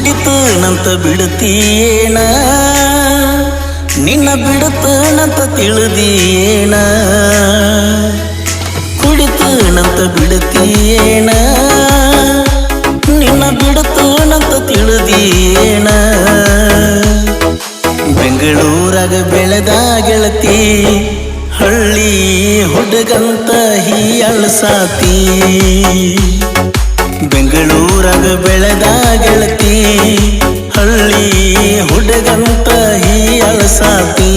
ಕುಡಿತನಂತ ಬಿಡುತ್ತೀಯೇನ ನಿನ್ನ ಬಿಡುತ್ತನಂತ ತಿಳಿದೀಯೇನ ಕುಡಿತನಂತ ಬಿಡುತ್ತೀಯೇನ ನಿನ್ನ ಬಿಡುತ್ತನಂತ ತಿಳಿದೀಯೇನ ಬೆಂಗಳೂರಾಗ ಬೆಳೆದ ಗೆಳತಿ ಹಳ್ಳಿ ಹುಡುಗಂತ ಹೀಯಳ್ಸಾತಿ ಬೆಂಗಳೂರಾಗ ಬೆಳೆದ ಗೆಳತಿ ಹಳ್ಳಿ ಹುಡುಗಂತ ಹೀಯಳ್ಸಾತಿ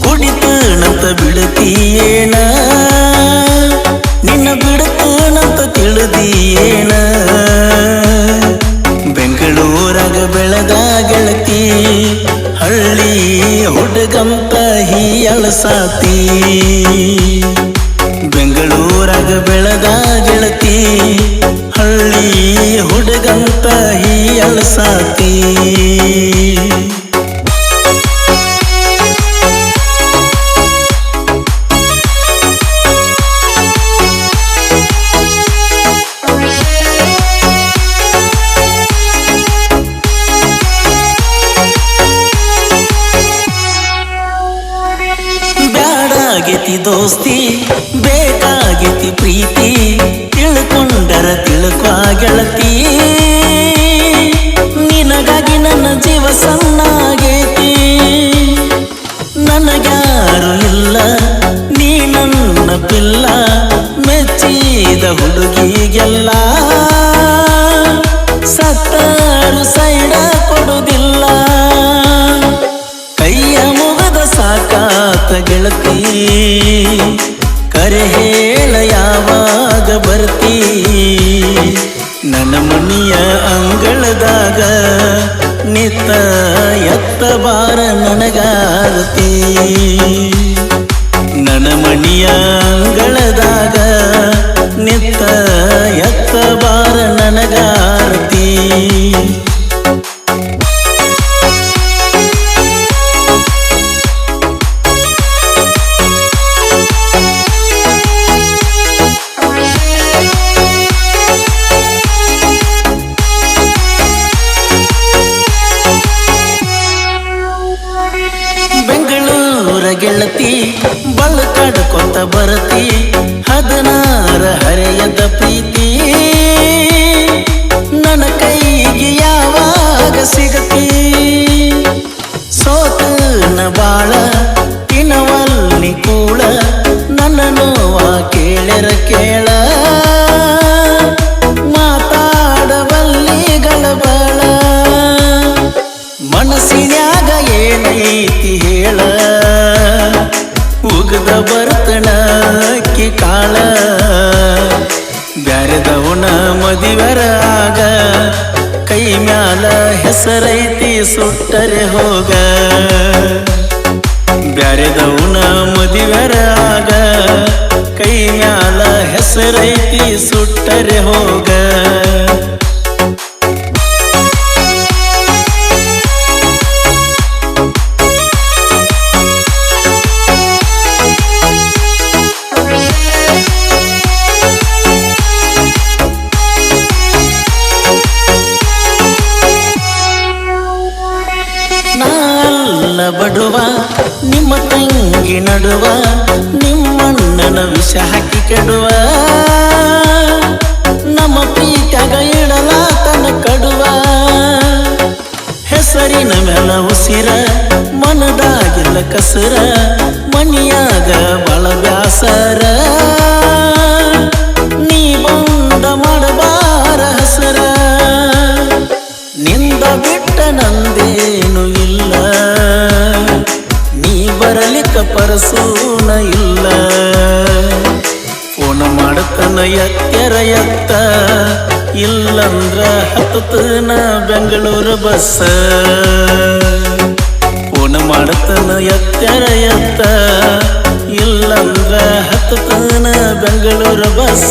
ಕುಡಿತನಂತ ಬಿಡುತ್ತೀಯೇನ ನಿನ್ನ ಬಿಡುತ್ತನಂತ ತಿಳಿದೀಯೇನ ಬೆಂಗಳೂರಾಗ ಬೆಳೆದ ಗೆಳತಿ ಹಳ್ಳಿ ಹುಡುಗಂತ ಹೀಯಳ್ಸಾತಿ ಬೆಂಗಳೂರಾಗ ಬೆಳೆದ ಗೆಳತಿ ಹಳ್ಳಿ ಹುಡುಗಂತ ಹೀಯಳ್ಸಾತಿ ಬ್ಯಾಡಾಗೈತಿ ದೋಸ್ತಿ ಬೇಕಾಗೈತಿ ಪ್ರೀತಿ ತಿಳ್ಕೊಂಡರ ತಿಳ್ಕೊ ಗೆಳತಿ ನಿನಗಾಗಿ ನನ್ನ ಜೀವ ಸಣ್ಣಾಗೈತಿ ನನಗ್ಯಾರು ಇಲ್ಲ ನೀ ನನ್ನ ಪಿಲ್ಲ ಮೆಚ್ಚಿದ ಹುಡುಗಿಗೆಲ್ಲ ಸತ್ತರು ಸೈಡ ಕೊಡುವುದಿಲ್ಲ ಕೈಯ ಮುಗದ ಸಾಕಾತ ಗೆಳತಿ ಕರೆ ಹೇಳ ಯಾವಾಗ ಬರ್ತಿ ನನ್ನ ಮನಿಯ ಅಂಗಳದಾಗ ನಿತ್ತ ಎತ್ತ ಬಾರ ನನಗಾರತಿ ನನ್ನ ಮನಿಯ ಅಂಗಳದಾಗ ನಿತ್ತ ಎತ್ತ ಬಾರ ನನಗಾರತಿ ಗೆಳತಿ ಬಳಕಡ್ಕೊತ ಬರತಿ 16 ಹರೆಯದ ಪ್ರೀತಿ ನನ್ನ ಕೈಗೆ ಯಾವಾಗ ಸಿಗತಿ ಸೋತನ ಬಾಳ ತಿನ್ನವಲ್ಲಿ ಕೂಳ ನನ್ನ ನೋವ ಕೇಳರ ಕೇಳ ಮಾತಾಡವಲ್ಲಿ ಗಳಬಳ ಮನಸ್ಸಿನ್ಯಾಗ ಏನೈತಿ ಹೇಳ ಉಗದ ಬರ್ತಣಕ್ಕಿ ಕಾಳ ಬ್ಯಾರೆದವನ ಮದಿವರ ಆಗ ಕೈ ಮ್ಯಾಲ ಹೆಸರೈತಿ ಸುಟ್ಟರೆ ಹೋಗ ಬ್ಯಾರೆದವನ ಮದಿವರ ಆಗ ಕೈ ಮ್ಯಾಲ ಹೆಸರೈತಿ ಸುಟ್ಟರೆ ಹೋಗ ಬಡುವ ನಿಮ್ಮ ತಂಗಿ ನಡುವ ನಿಮ್ಮಣ್ಣನ ವಿಷ ಹಾಕಿ ಕೆಡುವ ನಮ್ಮ ಪ್ರೀತ್ಯಾಗ ಇಡಲ ತನ ಕಡುವ ಹೆಸರಿನ ಮೇಲ ಉಸಿರ ಮನದಾಗಿಲ್ಲ ಕಸರ ಮನಿಯಾಗ ಬಳ ಬ್ಯಾಸರ ನೀ ಬಂದ ಮಾಡಬಾರ ಹಸರ ನಿಂದ ಬಿಟ್ಟ ನಂದೇನು ಇಲ್ಲ ನೀ ಬರಲಿಕ್ಕ ಪರಸೂನ ಇಲ್ಲ ಫೋನ್ ಮಾಡತನ ಎತ್ತರ ಎತ್ತ ಇಲ್ಲಂದ್ರ ಹತ್ತನ ಬೆಂಗಳೂರು ಬಸ್ ಫೋನ್ ಮಾಡತನ ಎತ್ತರ ಎತ್ತ ಇಲ್ಲಂದ್ರ ಹತ್ತನ ಬೆಂಗಳೂರು ಬಸ್